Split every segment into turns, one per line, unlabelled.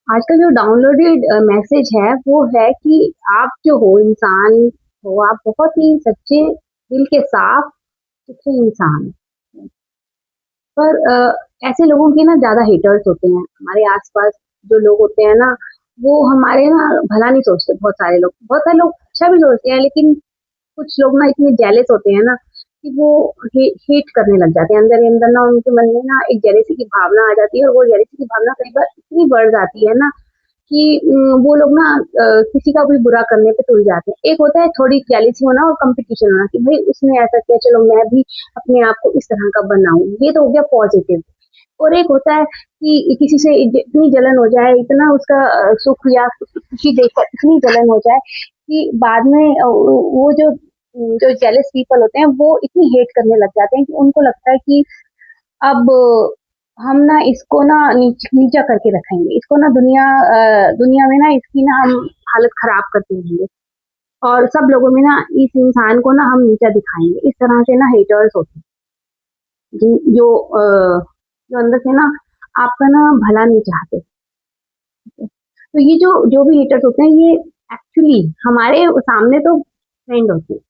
आजकल जो downloaded message है वो है कि आप जो हो इंसान हो, आप बहुत ही सच्चे दिल के साफ सुथरे इंसान हैं। पर ऐसे लोगों के ना ज्यादा हेटर्स होते हैं हमारे आसपास। जो लोग होते हैं ना, वो हमारे ना भला नहीं सोचते। बहुत सारे लोग अच्छा भी सोचते हैं, लेकिन कुछ लोग ना इतने जेलस होते हैं ना कि वो हेट करने लग जाते हैं। अंदर ही अंदर ना उनके मन में ना एक जेलेसी की भावना आ जाती है, और वो जेलेसी की भावना कई बार इतनी बढ़ जाती है ना कि वो लोग ना किसी का भी बुरा करने पे तुल जाते हैं। एक होता है थोड़ी जेलेसी होना और कंपटीशन होना कि भाई उसने ऐसा किया, चलो मैं भी अपने आप को इस तरह का बनाऊं। ये तो हो गया पॉजिटिव। और एक होता है कि किसी से इतनी जलन हो जाए, इतना उसका सुख या खुशी देखकर इतनी जलन हो जाए कि बाद में वो जो जो जेलस पीपल होते हैं वो इतनी हेट करने लग जाते हैं कि उनको लगता है कि अब हम ना इसको ना नीचा करके रखेंगे, इसको ना दुनिया में ना इसकी ना हम हालत खराब करते रहेंगे, और सब लोगों में ना इस इंसान को ना हम नीचा दिखाएंगे। इस तरह से ना हेटर्स होते हैं जो अंदर से ना आपका ना भला नहीं चाहते। तो ये जो जो भी हेटर्स होते हैं, ये एक्चुअली हमारे सामने तो फ्रेंड होते हैं,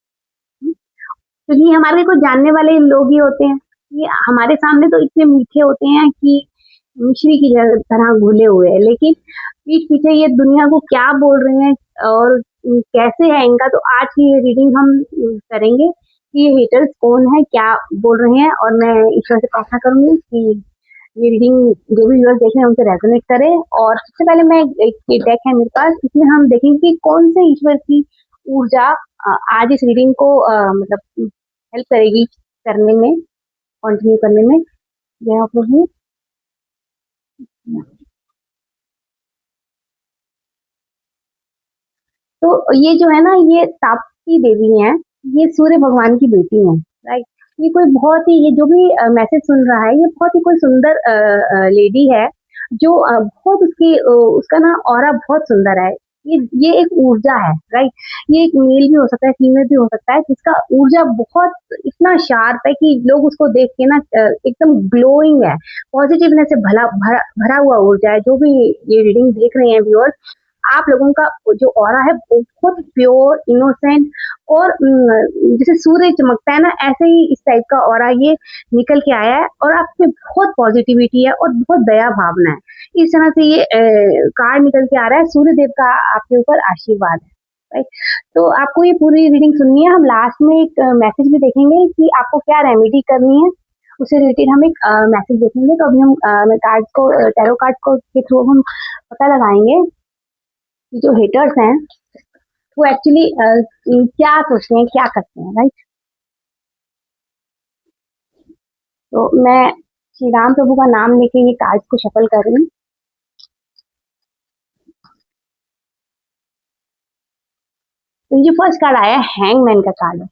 क्योंकि ये हमारे कुछ जानने वाले लोग ही होते हैं। ये हमारे सामने तो इतने मीठे होते हैं कि मिश्री की तरह घुले हुए हैं, लेकिन पीठ पीछे ये दुनिया को क्या बोल रहे हैं और कैसे है इनका, तो आज की ये रीडिंग हम करेंगे कि ये हेटर्स कौन है, क्या बोल रहे हैं। और मैं ईश्वर से प्रार्थना करूंगी कि ये रीडिंग जो भी व्यूअर्स देख रहे हैं उनसे रेजोनेट करे। और सबसे पहले मैं एक डेक है मेरे पास, इसमें हम देखेंगे कि कौन से ईश्वर की ऊर्जा आज इस रीडिंग को मतलब हेल्प करेगी करने में, कंटिन्यू करने में। जय प्रभु। तो ये जो है ना, ये ताप्ती देवी हैं, ये सूर्य भगवान की बेटी हैं। राइट। ये कोई बहुत ही, ये जो भी मैसेज सुन रहा है, ये बहुत ही कोई सुंदर लेडी है, जो बहुत उसका ना ऑरा बहुत सुंदर है। ये एक ऊर्जा है। राइट। ये एक मेल भी हो सकता है, फीमेल भी हो सकता है, जिसका ऊर्जा बहुत इतना शार्प है कि लोग उसको देख के ना एकदम ग्लोइंग है, पॉजिटिवनेस से भला भरा भरा हुआ ऊर्जा है। जो भी ये रीडिंग देख रहे हैं व्यूअर्स, आप लोगों का जो ऑरा है वो बहुत प्योर, इनोसेंट, और जैसे सूर्य चमकता है ना, ऐसे ही इस टाइप का ऑरा ये निकल के आया है। और आप में बहुत पॉजिटिविटी है और बहुत दया भावना है। इस तरह से ये कार्ड निकल के आ रहा है। सूर्य देव का आपके ऊपर आशीर्वाद है। राइट। तो आपको ये पूरी रीडिंग सुननी है। हम लास्ट में एक मैसेज भी देखेंगे कि आपको क्या रेमेडी करनी है, उससे रिलेटेड हम एक मैसेज देखेंगे। तो अभी हम कार्ड को, टैरो कार्ड को के थ्रू हम पता लगाएंगे कि जो हेटर्स हैं वो एक्चुअली क्या सोचते हैं, क्या करते हैं। राइट। तो मैं श्री राम प्रभु का नाम लेके ये कार्ड को शफल कर रही हूँ। तो ये फर्स्ट कार्ड आया है, हैंगमैन का कार्ड है।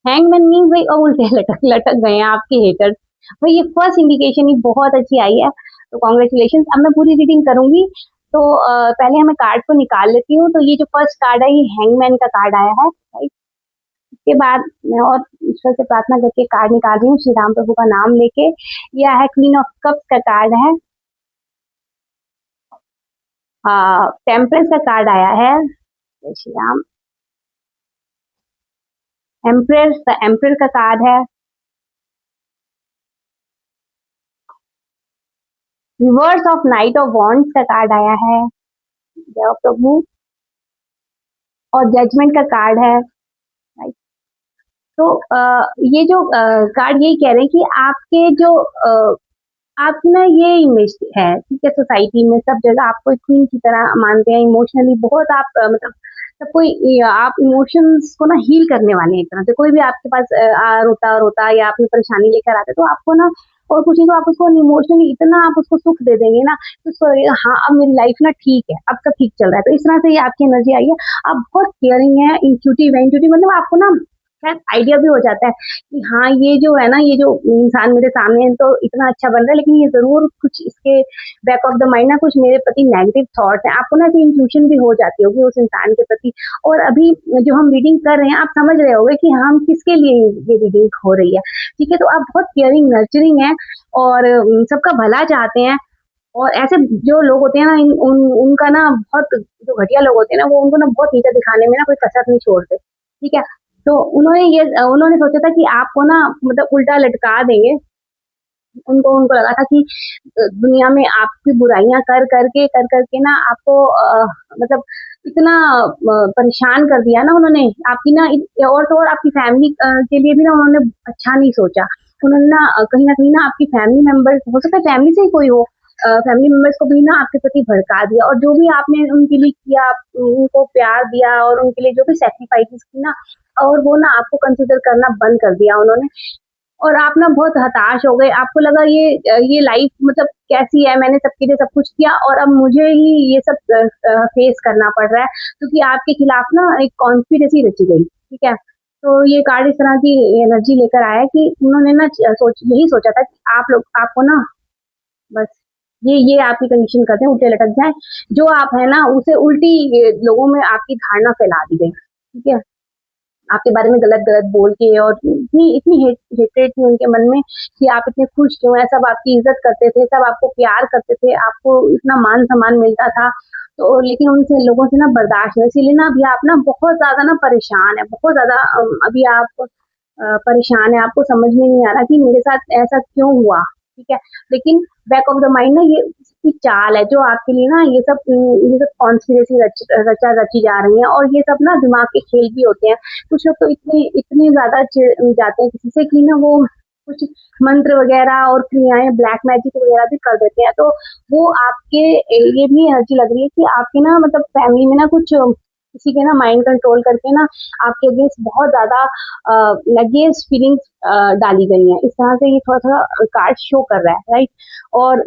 हैंगमैन मीन भाई और उल्टे लटक लटक गए हैं आपके हेटर्स। भाई ये फर्स्ट इंडिकेशन ही बहुत अच्छी आई है, तो कॉन्ग्रेचुलेशन। अब मैं पूरी रीडिंग करूंगी, तो पहले हमें कार्ड को निकाल लेती हूँ। तो ये जो फर्स्ट कार्ड है, ये हैंगमैन का कार्ड आया है। राइट। इसके बाद मैं और ईश्वर से प्रार्थना करके कार्ड निकाल रही हूँ श्री राम प्रभु का नाम लेके। यह है क्वीन ऑफ कप्स का कार्ड है। टेम्परेंस का कार्ड आया है। जय श्री राम। एम्प्रेस का कार्ड है। Reverse of night of wands का कार्ड आया है। जय प्रभु। और जजमेंट का कार्ड है। राइट। तो ये जो कार्ड यही कह रहे हैं कि आपके जो आपकी ना ये इमेज है, ठीक है, सोसाइटी में सब जगह आपको एक क्वीन की तरह मानते हैं। इमोशनली बहुत आप मतलब सब कोई आप इमोशंस को ना हील करने वाले हैं। एक तरह से कोई भी आपके पास रोता रोता या अपनी परेशानी लेकर आता है, तो आपको ना और कुछ नहीं तो आप उसको इमोशनली इतना आप उसको सुख दे देंगे ना, तो उसको लगेगा हाँ अब मेरी लाइफ ना ठीक है, अब सब ठीक चल रहा है। तो इस तरह से ये आपकी एनर्जी आई है। आप बहुत केयरिंग है, इंट्यूटिव है। इंट्यूटिव मतलब आपको ना शायद आइडिया भी हो जाता है कि हाँ ये जो है ना, ये जो इंसान मेरे सामने है तो इतना अच्छा बन रहा है, लेकिन ये जरूर कुछ इसके बैक ऑफ द माइंड ना कुछ मेरे प्रति नेगेटिव थॉट्स हैं। आपको ना इंट्यूशन भी हो जाती होगी उस इंसान के प्रति। और अभी जो हम रीडिंग कर रहे हैं, आप समझ रहे होंगे कि हम किसके लिए ये रीडिंग हो रही है। ठीक है। तो आप बहुत केयरिंग, नर्चरिंग है और सबका भला चाहते हैं। और ऐसे जो लोग होते हैं ना उनका ना बहुत, जो घटिया लोग होते हैं ना वो उनको ना बहुत नीचा दिखाने में ना कोई कसर नहीं छोड़ते, ठीक है। तो उन्होंने सोचा था कि आपको ना मतलब उल्टा लटका देंगे। उनको उनको लगा था कि दुनिया में आपकी बुराइयां कर करके ना आपको मतलब इतना परेशान कर दिया ना उन्होंने आपकी ना और तो और आपकी फैमिली के लिए भी ना उन्होंने अच्छा नहीं सोचा। उन्होंने ना कहीं ना आपकी फैमिली मेंबर्स, हो सकता है फैमिली से ही कोई हो, फैमिली मेंबर्स को भी ना आपके प्रति भड़का दिया, और जो भी आपने उनके लिए किया, उनको प्यार दिया और उनके लिए जो भी सेक्रीफाइसेस की ना, और वो ना आपको कंसिडर करना बंद कर दिया उन्होंने। और आप ना बहुत हताश हो गए, आपको लगा ये लाइफ मतलब कैसी है, मैंने सबके लिए सब कुछ किया और अब मुझे ही ये सब फेस करना पड़ रहा है, क्योंकि आपके खिलाफ ना एक कॉन्स्पिरेसी रची गई, ठीक है। तो ये कार्ड इस तरह की एनर्जी लेकर आया है कि उन्होंने ना यही सोचा था कि आप लोग आपको ना बस ये आपकी कंडीशन करते हैं उल्टे लटक जाए, जो आप है ना उसे उल्टी लोगों में आपकी धारणा फैला दी गई, ठीक है। आपके बारे में गलत-गलत बोल के और इतनी इतनी हेट्रेड थी उनके मन में कि आप इतने खुश क्यों हैं, सब आपकी इज़्ज़त करते थे, सब आपको प्यार करते थे, आपको इतना मान-सम्मान मिलता था। तो लेकिन उनसे लोगों से ना बर्दाश्त नहीं, इसीलिए ना अभी आप ना बहुत ज़्यादा ना परेशान हैं, बहुत ज़्यादा अभी आप परेशान हैं, आपको समझ में नहीं आ रहा कि मेरे साथ ऐसा क्यों हुआ, ठीक है। लेकिन बैक ऑफ द माइंड ना ये इसकी चाल है जो आपके लिए ना ये सब कॉन्स्पिरेसी रचा रची जा रही है, और ये सब ना दिमाग के खेल भी होते हैं। कुछ लोग तो इतने इतने ज़्यादा चिढ़ जाते हैं किसी से कि ना वो कुछ मंत्र वगैरह और क्रियाएँ ब्लैक मैजिक वगैरह भी कर देते हैं। तो वो आपके ये भी एनर्जी लग रही है कि आपके ना मतलब फैमिली में ना कुछ किसी के ना माइंड कंट्रोल करके ना आपके अगेंस्ट बहुत ज़्यादा अगेंस्ट फीलिंग्स डाली गई हैं। इस तरह से ये थोड़ा-थोड़ा कार्ड शो कर रहा है, राइट? और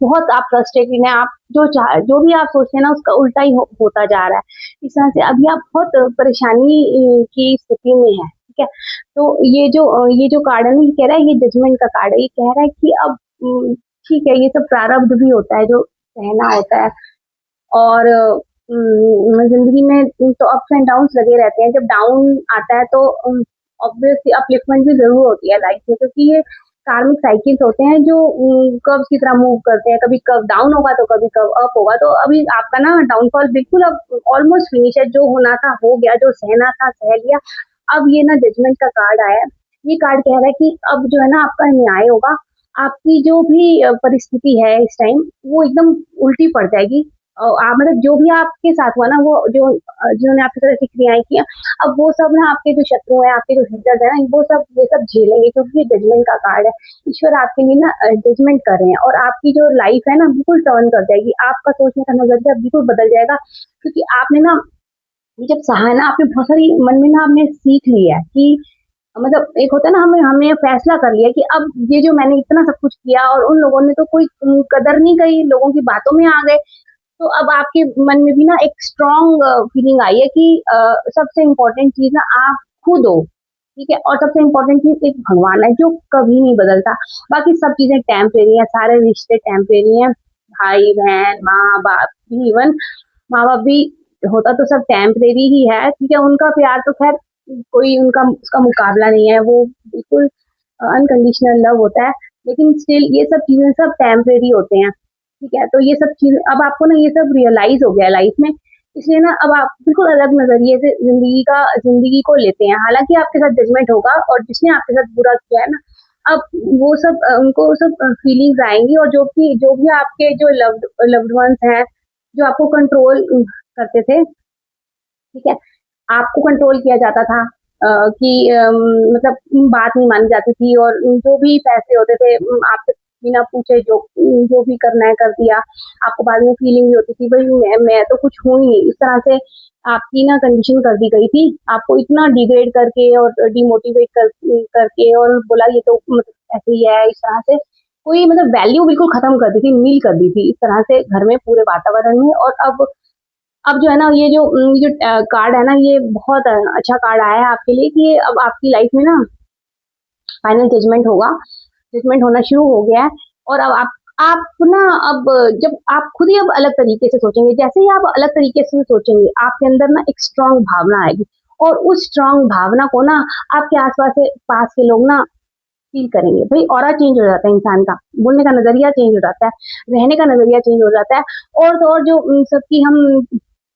बहुत आप फ्रस्ट्रेटेड हैं, आप जो भी आप सोचते हैं ना उसका उल्टा ही होता जा रहा है। इस तरह से अभी आप बहुत परेशानी की स्थिति में हैं, ठीक है? तो ये जो कार्ड है ना, ये कह रहा है, ये जजमेंट का कार्ड है। ये कह रहा है कि अब ठीक है, ये सब प्रारब्ध भी होता है जो सहना होता है, और ज़िंदगी में तो अप्स एंड डाउन्स लगे रहते हैं। जब डाउन आता है तो ऑब्वियसली अपलिफ्टमेंट भी ज़रूर होती है लाइफ में, क्योंकि ये कार्मिक साइकिल्स होते हैं जो कर्व्स की तरह मूव करते हैं। कभी कर्व डाउन होगा तो कभी कर्व अप होगा। तो अभी आपका ना डाउनफॉल बिल्कुल अब ऑलमोस्ट फिनिश है। जो होना था हो गया, जो सहना था सह लिया। अब ये ना जजमेंट का कार्ड आया है। ये कार्ड कह रहा है कि अब जो है ना आपका न्याय होगा। आपकी जो भी परिस्थिति है इस टाइम, वो एकदम उल्टी पड़ जाएगी। मतलब जो भी आपके साथ हुआ ना, वो जिन्होंने आपके साथ ऐसी क्रियाएँ की हैं, अब वो सब ना आपके जो शत्रु हैं, आपके जो हितैषी हैं, वो सब ये सब झेलेंगे, क्योंकि ये जजमेंट का कार्ड है। ईश्वर आपके लिए ना जजमेंट कर रहे हैं, और आपकी जो लाइफ है ना बिल्कुल टर्न कर जाएगी। आपका सोचने का नज़रिया बिल्कुल बदल जाएगा, क्योंकि आपने ना ये जब सहा है ना, आपने बहुत सारी मन में ना आपने सीख ली है कि मतलब एक होता है ना, हमें हमने फैसला कर लिया कि अब ये जो मैंने इतना सब कुछ किया और उन लोगों ने तो कोई कदर नहीं करी, लोगों की बातों में आ गए। तो अब आपके मन में भी ना एक स्ट्रॉन्ग फीलिंग आई है कि सबसे इम्पोर्टेंट चीज़ ना आप खुद हो, ठीक है? और सबसे इम्पोर्टेंट चीज़ एक भगवान है जो कभी नहीं बदलता। बाकी सब चीज़ें टेम्परेरी हैं, सारे रिश्ते टेम्परेरी हैं। भाई-बहन, माँ-बाप भी, इवन माँ-बाप भी होता तो सब टेम्परेरी ही है, ठीक है? उनका प्यार तो ख़ैर कोई उनका उसका मुकाबला नहीं है, वो बिल्कुल अनकंडीशनल लव होता है। लेकिन स्टिल ये सब चीज़ें सब टेम्परेरी होते हैं, ठीक है? तो ये सब चीज़ अब आपको ना ये सब रियलाइज़ हो गया है लाइफ़ में, इसलिए ना अब आप बिल्कुल अलग नज़रिए से ज़िंदगी को लेते हैं। हालाँकि आपके साथ जजमेंट होगा, और जिसने आपके साथ बुरा किया है ना, अब वो सब उनको सब फीलिंग्स आएँगी, और जो भी आपके जो लव्ड वन्स हैं, जो आपको कंट्रोल करते थे, ठीक है? आपको कंट्रोल किया जाता था, कि मतलब बात नहीं मानी जाती थी, और जो भी फैसले होते थे आपसे बिना पूछे जो भी करना है कर दिया। आपको बाद में फीलिंग भी होती थी, भई मैं तो कुछ हूँ ही नहीं। इस तरह से आपकी ना कंडीशन कर दी गई थी। आपको इतना डिग्रेड करके और डिमोटिवेट करके और बोला ये तो मतलब ऐसे ही है, इस तरह से कोई मतलब वैल्यू बिल्कुल खत्म कर दी थी, नील कर दी थी इस तरह से घर में, पूरे वातावरण में। और अब जो है ना, ये जो कार्ड है ना, ये बहुत अच्छा कार्ड आया है आपके लिए कि ये अब आपकी लाइफ में ना फाइनल जजमेंट होगा, जजमेंट होना शुरू हो गया है। और अब आप ना अब जब आप खुद ही अब अलग तरीके से सोचेंगे, जैसे ही आप अलग तरीके से सोचेंगे, आपके अंदर ना एक स्ट्रॉन्ग भावना आएगी, और उस स्ट्रॉन्ग भावना को ना आपके आस-पास के लोग ना फील करेंगे। भाई ऑरा चेंज हो जाता है इंसान का, बोलने का नजरिया चेंज हो जाता है, रहने का नजरिया चेंज हो जाता है। और तो और जो सबकी हम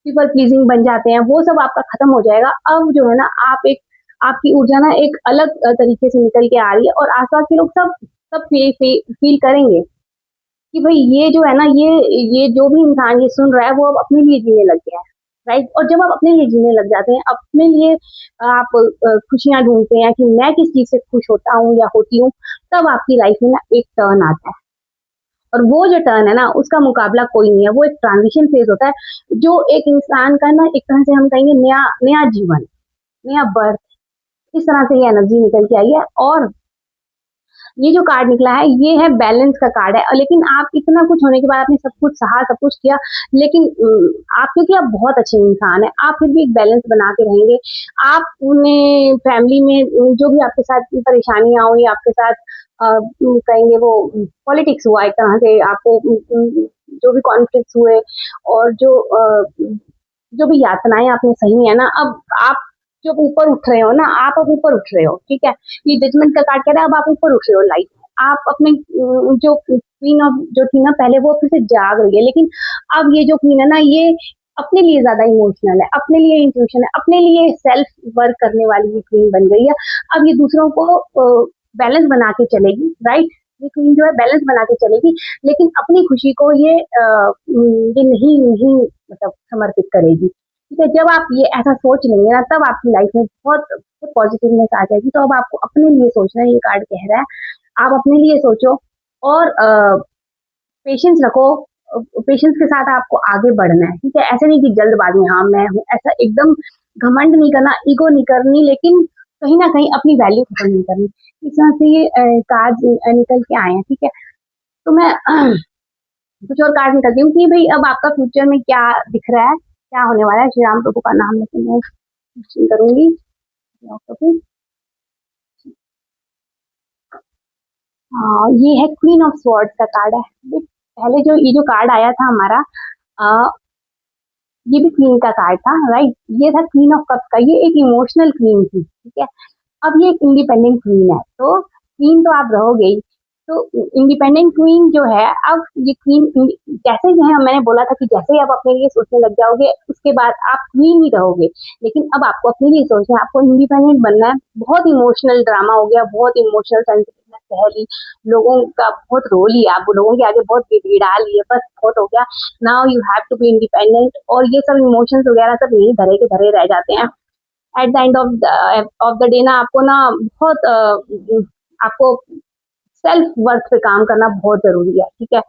पीपल प्लीजिंग बन जाते हैं, वो सब आपका खत्म हो जाएगा। अब जो है ना, आप एक आपकी ऊर्जा ना एक अलग तरीके से निकल के आ रही है, और आसपास के लोग सब सब फील करेंगे कि भाई ये जो है ना, ये जो भी इंसान ये सुन रहा है, वो अब अपने लिए जीने लग गया है, राइट। और जब आप अपने लिए जीने लग जाते हैं, अपने लिए आप खुशियां ढूंढते हैं कि मैं किस चीज से खुश होता हूँ या होती हूँ, तब आपकी लाइफ में ना एक टर्न आता है। और वो जो टर्न है ना, उसका मुकाबला कोई नहीं है। वो एक ट्रांजिशन फेज होता है, जो एक इंसान का ना एक तरह से हम कहेंगे नया नया जीवन, नया बर्थ, इस तरह से ये एनर्जी निकल के आई है। और ये जो कार्ड निकला है, ये है बैलेंस का कार्ड है। लेकिन आप इतना कुछ होने के बाद, आपने सब कुछ सहा, सब कुछ किया, लेकिन आप, क्योंकि आप बहुत अच्छे इंसान हैं, आप फिर भी एक बैलेंस बना के रहेंगे। आपने फैमिली में जो भी आपके साथ परेशानियां हुई, आपके साथ कहेंगे वो पॉलिटिक्स हुआ एक तरह से, आपको जो भी कॉन्फ्लिक्ट हुए, और जो भी यातनाएं आपने सही है ना, अब आप जब ऊपर उठ रहे हो ना, आप अब ऊपर उठ रहे हो, ठीक है। ये जजमेंट का कार्ड कह रहा है, अब आप ऊपर उठ रहे हो लाइफ में। आप अपने जो क्वीन ऑफ जो थी ना पहले, वो फिर से जाग रही है। लेकिन अब ये जो क्वीन है ना, ये अपने लिए ज्यादा इमोशनल है, अपने लिए इंट्यूशन है, अपने लिए सेल्फ वर्क करने वाली ये क्वीन बन गई है। अब ये दूसरों को बैलेंस बना के चलेगी, राइट। ये क्वीन जो है बैलेंस बना के चलेगी, लेकिन अपनी खुशी को ये नहीं नहीं मतलब समर्पित करेगी, ठीक है। जब आप ये ऐसा सोच लेंगे ना, तब आपकी लाइफ में बहुत पॉजिटिवनेस आ जाएगी। तो अब आपको अपने लिए सोचना है, ये कार्ड कह रहा है, आप अपने लिए सोचो। और पेशेंस रखो, पेशेंस के साथ आपको आगे बढ़ना है, ठीक है। ऐसे नहीं कि जल्दबाजी, हाँ मैं हूँ, ऐसा एकदम घमंड नहीं करना, ईगो नहीं करनी, लेकिन कहीं ना कहीं अपनी वैल्यू खत्म नहीं करनी। इस तरह से ये कार्ड निकल के आए हैं, ठीक है। तो मैं कुछ और कार्ड निकलती हूँ कि भाई अब आपका फ्यूचर में क्या दिख रहा है, क्या होने वाला है। श्री राम प्रभु का नाम लेके मैं क्वेश्चन करूंगी। प्रभु, ये है क्वीन ऑफ स्वॉर्ड्स का कार्ड है। पहले जो ये जो कार्ड आया था हमारा, आ, ये भी क्वीन का कार्ड था, राइट। ये था क्वीन ऑफ कप्स का, ये एक इमोशनल क्वीन थी, ठीक है। अब ये एक इंडिपेंडेंट क्वीन है, तो क्वीन तो आप रहोगे ही। तो इंडिपेंडेंट क्वीन जो है, अब ये क्वीन जैसे जो है, मैंने बोला था कि जैसे ही आप अपने लिए सोचने लग जाओगे, उसके बाद आप क्वीन ही रहोगे। लेकिन अब आपको अपने लिए सोचना है, आपको इंडिपेंडेंट बनना है। बहुत इमोशनल ड्रामा हो गया, बहुत इमोशनल सेंसिटिवनेस कह ली, लोगों का बहुत रो लिया, आप लोगों के आगे बहुत गिड़गिड़ा लिए, बस बहुत हो गया। Now you have to be independent. और ये सब इमोशंस वगैरह सब यही धरे के धरे रह जाते हैं। At the end of the day ना, आपको ना बहुत आपको सेल्फ वर्थ पे काम करना बहुत जरूरी है, ठीक है।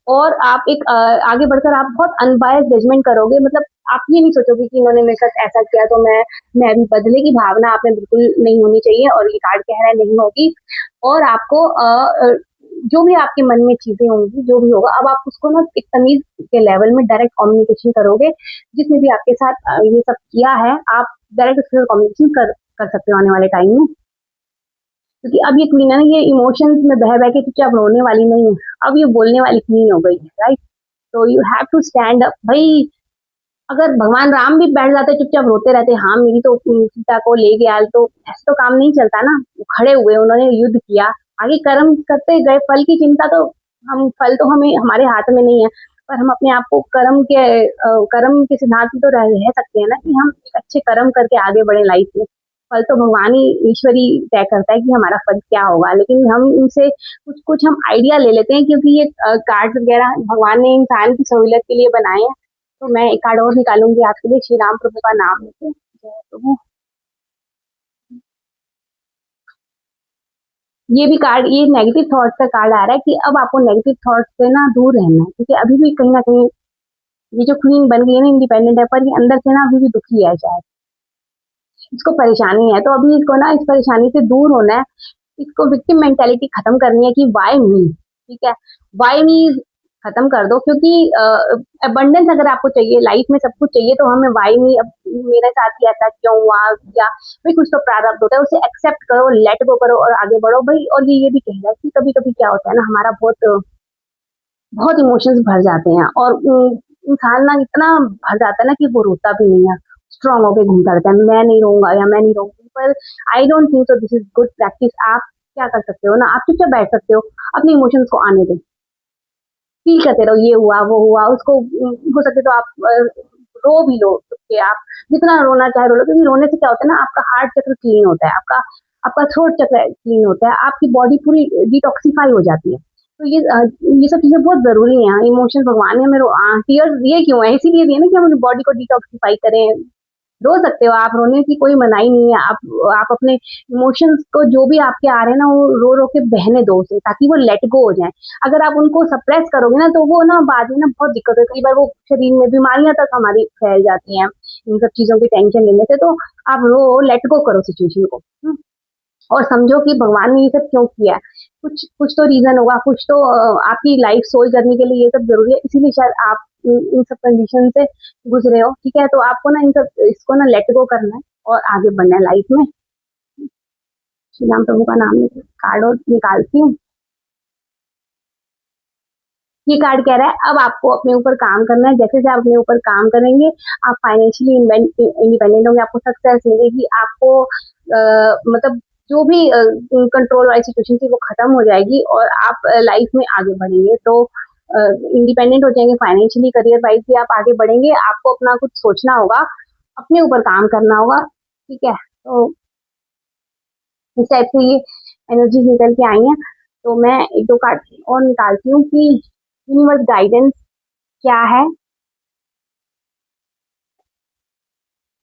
और आप एक आगे बढ़कर आप बहुत अनबायस जजमेंट करोगे। मतलब आप ये नहीं सोचोगे कि इन्होंने मेरे साथ ऐसा किया तो मैं अभी बदले की भावना आप में बिल्कुल नहीं होनी चाहिए, और ये कार्ड कह रहा है नहीं होगी। और आपको जो भी आपके मन में चीजें होंगी, जो भी होगा, अब आप उसको ना एक तमीज के लेवल में डायरेक्ट कम्युनिकेशन करोगे। जिसने भी आपके साथ ये सब किया है, आप डायरेक्ट उसके साथ कम्युनिकेशन कर सकते हो आने वाले टाइम में। क्योंकि अब ये क्वीन है ना, ये इमोशंस में बह बह के चुपचाप रोने वाली नहीं है, अब ये बोलने वाली क्वीन हो गई है, राइट। तो you have to stand up भाई। अगर भगवान राम भी बैठ जाते चुपचाप रोते रहते, हाँ मेरी तो सीता को ले गया, तो ऐसे तो काम नहीं चलता ना। वो खड़े हुए, उन्होंने युद्ध किया, आगे कर्म करते गए। फल की चिंता तो हम, फल तो हमें हमारे हाथ में नहीं है, पर हम अपने आप को कर्म के सिद्धांत में तो रह सकते हैं ना, कि हम एक अच्छे कर्म करके आगे बढ़े लाइफ में। फल तो भगवान ही, ईश्वर ही तय करता है कि हमारा फल क्या होगा। लेकिन हम इनसे कुछ कुछ हम आइडिया ले लेते हैं, क्योंकि ये कार्ड वगैरह भगवान ने इंसान की सहूलियत के लिए बनाए हैं। तो मैं एक कार्ड और निकालूंगी आपके लिए, श्री राम प्रभु का नाम लेके। जय प्रभु। ये भी कार्ड, ये नेगेटिव थॉट्स का कार्ड आ रहा है कि अब आपको नेगेटिव थॉट्स से ना दूर रहना है, क्योंकि अभी भी कहीं ना कहीं ये जो क्वीन बन गई है ना, इंडिपेंडेंट है, पर ये अंदर से ना अभी भी दुखी है शायद, इसको परेशानी है। तो अभी इसको ना इस परेशानी से दूर होना है। इसको विक्टिम मेंटेलिटी खत्म करनी है कि वाई मी, ठीक है। वाई मी खत्म कर दो, क्योंकि अबंडेंस अगर आपको चाहिए, लाइफ में सब कुछ चाहिए, तो हमें वाई मी, अब मेरे साथ ही ऐसा क्यों हुआ, या भाई कुछ तो प्रारब्ध होता है, उसे एक्सेप्ट करो, लेट गो करो और आगे बढ़ो भाई। और ये भी कह रहा है कि कभी कभी क्या होता है ना, हमारा बहुत बहुत इमोशंस भर जाते हैं, और इंसान ना इतना भर जाता है ना कि वो रोता भी नहीं है, स्ट्रांग होके घूमता रहता है, मैं नहीं रहूंगा या मैं नहीं रहूंगी। पर I don't think so this is good practice. आप क्या कर सकते हो ना, आप चुपचाप बैठ सकते हो, अपने इमोशंस को आने दो, फील करते रहो, ये हुआ, वो हुआ, उसको हो सके तो आप रो भी लो, कि आप जितना रोना चाहे रो लो, क्योंकि रोने से क्या होता है ना, आपका हार्ट चक्र क्लीन होता है, आपका आपका थ्रोट चक्र क्लीन होता है, आपकी बॉडी पूरी डिटॉक्सिफाई हो जाती है। तो ये सब चीजें बहुत जरूरी हैं। इमोशन भगवान ने हमें टीयर्स दिए क्यों है, इसीलिए दिए ना कि हम अपनी बॉडी को डिटॉक्सिफाई करें। रो सकते हो आप, रोने की कोई मनाही नहीं है, आप अपने इमोशंस को जो भी आपके आ रहे हैं ना, वो रो रो के बहने दो उसे, ताकि वो लेट गो हो जाए। अगर आप उनको सप्रेस करोगे ना, तो वो ना बाद में ना बहुत दिक्कत होती है, कई बार वो शरीर में बीमारियां तक हमारी फैल जाती हैं इन सब चीजों की टेंशन लेने से। तो आप रो, लेट गो करो सिचुएशन को। और समझो कि भगवान ने ये सब क्यों किया है, कुछ कुछ तो रीजन होगा, कुछ तो आपकी लाइफ सोल्व करने के लिए ये सब जरूरी है, इसीलिए शायद आप इन सब कंडीशन से गुजरे हो। ठीक है, तो आपको ना इन सब इसको ना लेट गो करना है और आगे बढ़ना है लाइफ में। श्री राम प्रभु का नाम लेकर कार्ड और निकालती हूँ। ये कार्ड कह रहा है अब आपको अपने ऊपर काम करना है, जैसे जैसे आप अपने ऊपर काम करेंगे, आप फाइनेंशियली इंडिपेंडेंट होंगे, आपको सक्सेस मिलेगी, आपको मतलब जो भी कंट्रोल वाली सिचुएशन थी वो खत्म हो जाएगी और आप लाइफ में आगे बढ़ेंगे। तो इंडिपेंडेंट हो जाएंगे फाइनेंशियली, करियर वाइज भी आप आगे बढ़ेंगे, आपको अपना कुछ सोचना होगा, अपने ऊपर काम करना होगा। ठीक है, तो इस टाइप से ये एनर्जी निकल के आई है। तो मैं एक दो कार्ड और निकालती हूँ कि यूनिवर्स गाइडेंस क्या है।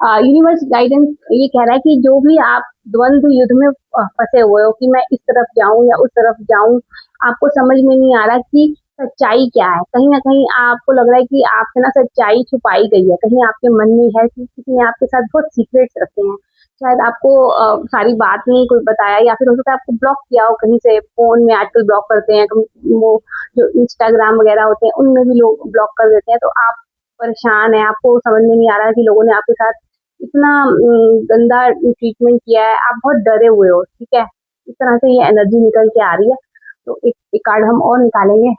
यूनिवर्स गाइडेंस ये कह रहा है कि जो भी आप द्वंद्व युद्ध में फंसे हुए हो, कि मैं इस तरफ जाऊं या उस तरफ जाऊं, आपको समझ में नहीं आ रहा कि सच्चाई क्या है। कहीं ना कहीं आपको लग रहा है कि आपसे ना सच्चाई छुपाई गई है, कहीं आपके मन में है कि किसी ने आपके साथ बहुत सीक्रेट्स रखे हैं, शायद आपको सारी बात नहीं कोई बताया, या फिर हो सकता है आपको ब्लॉक किया हो कहीं से, फोन में आजकल ब्लॉक करते हैं, वो जो इंस्टाग्राम वगैरह होते हैं उनमें भी लोग ब्लॉक कर देते हैं। तो आप परेशान है, आपको समझ में नहीं आ रहा कि लोगों ने आपके साथ इतना गंदा ट्रीटमेंट किया है, आप बहुत डरे हुए हो। ठीक है, इस तरह से ये एनर्जी निकल के आ रही है। तो एक कार्ड हम और निकालेंगे।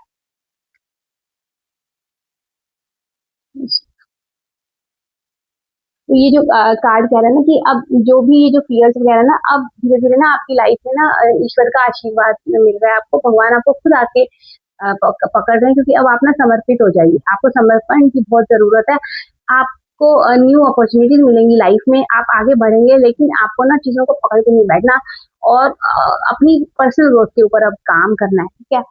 तो ये जो कार्ड कह रहा है ना कि अब जो भी ये जो फियर्स वगैरह ना, अब धीरे धीरे ना आपकी लाइफ में ना ईश्वर का आशीर्वाद मिल रहा है आपको, भगवान आपको खुद आके पकड़ रहे हैं, क्योंकि अब आप ना समर्पित हो जाइए, आपको समर्पण की बहुत जरूरत है। आपको न्यू अपॉर्चुनिटीज मिलेंगी लाइफ में, आप आगे बढ़ेंगे, लेकिन आपको ना चीजों को पकड़ के नहीं बैठना और अपनी पर्सनल ग्रोथ के ऊपर अब काम करना है। ठीक है,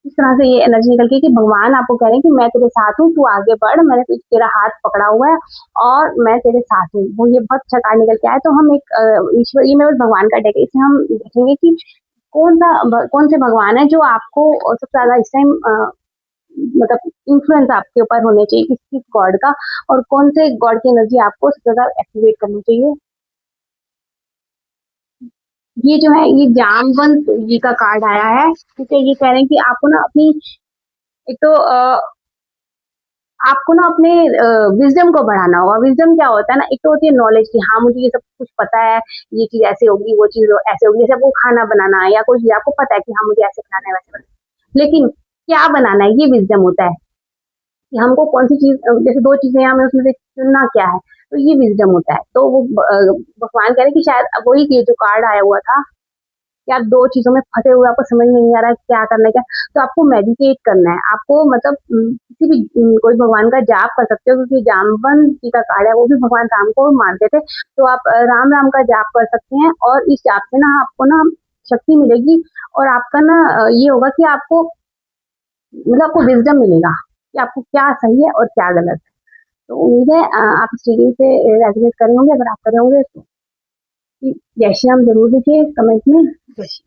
इस तरह से ये एनर्जी निकल के कि भगवान आपको कह रहे हैं कि मैं तेरे साथ हूँ, तू आगे बढ़, मैंने तेरा हाथ पकड़ा हुआ है और मैं तेरे साथ हूँ। वो ये बहुत अच्छा कार्ड निकल के आया। तो हम एक ईश्वर, ये मेरे भगवान का डेक है, इसमें हम देखेंगे कि कौन से भगवान है जो आपको सबसे ज्यादा इस टाइम मतलब इन्फ्लुएंस आपके ऊपर होने चाहिए, किस किस गॉड का, और कौन से गॉड की एनर्जी आपको सबसे ज्यादा एक्टिवेट करनी चाहिए। ये जो है ये जामवंत जी का कार्ड आया है। ठीक है, ये कह रहे हैं कि आपको ना अपनी एक तो आपको ना अपने विजडम को बढ़ाना होगा। विजडम क्या होता है ना, एक तो होती है नॉलेज की, हाँ मुझे ये सब कुछ पता है, ये चीज ऐसे होगी, वो चीज ऐसे होगी, जैसे आपको खाना बनाना है या कोई चीज आपको पता है कि हाँ मुझे ऐसे बनाना है, वैसे बनाना है, लेकिन क्या बनाना है ये विजडम होता है, कि हमको कौन सी चीज, जैसे दो चीजें हैं, हमें उसमें से चुनना क्या है, तो ये विजडम होता है। तो वो भगवान कह रहे हैं कि शायद वही ये जो कार्ड आया हुआ था कि आप दो चीजों में फंसे हुए, आपको समझ में नहीं आ रहा है क्या करना है क्या, तो आपको मेडिटेट करना है, आपको मतलब किसी भी कोई भगवान का जाप कर सकते हो, क्योंकि जामवन जी का कार्ड है, वो भी भगवान राम को मानते थे। तो आप राम राम का जाप कर सकते हैं, और इस जाप से ना आपको ना शक्ति मिलेगी, और आपका ना ये होगा कि आपको मतलब आपको विजडम मिलेगा कि आपको क्या सही है और क्या गलत है। तो उम्मीद है आप इस रीडिंग से रेजोनेट करे होंगे। अगर आप करे होंगे तो जय श्री राम जरूर लिखिए कमेंट में। जय श्री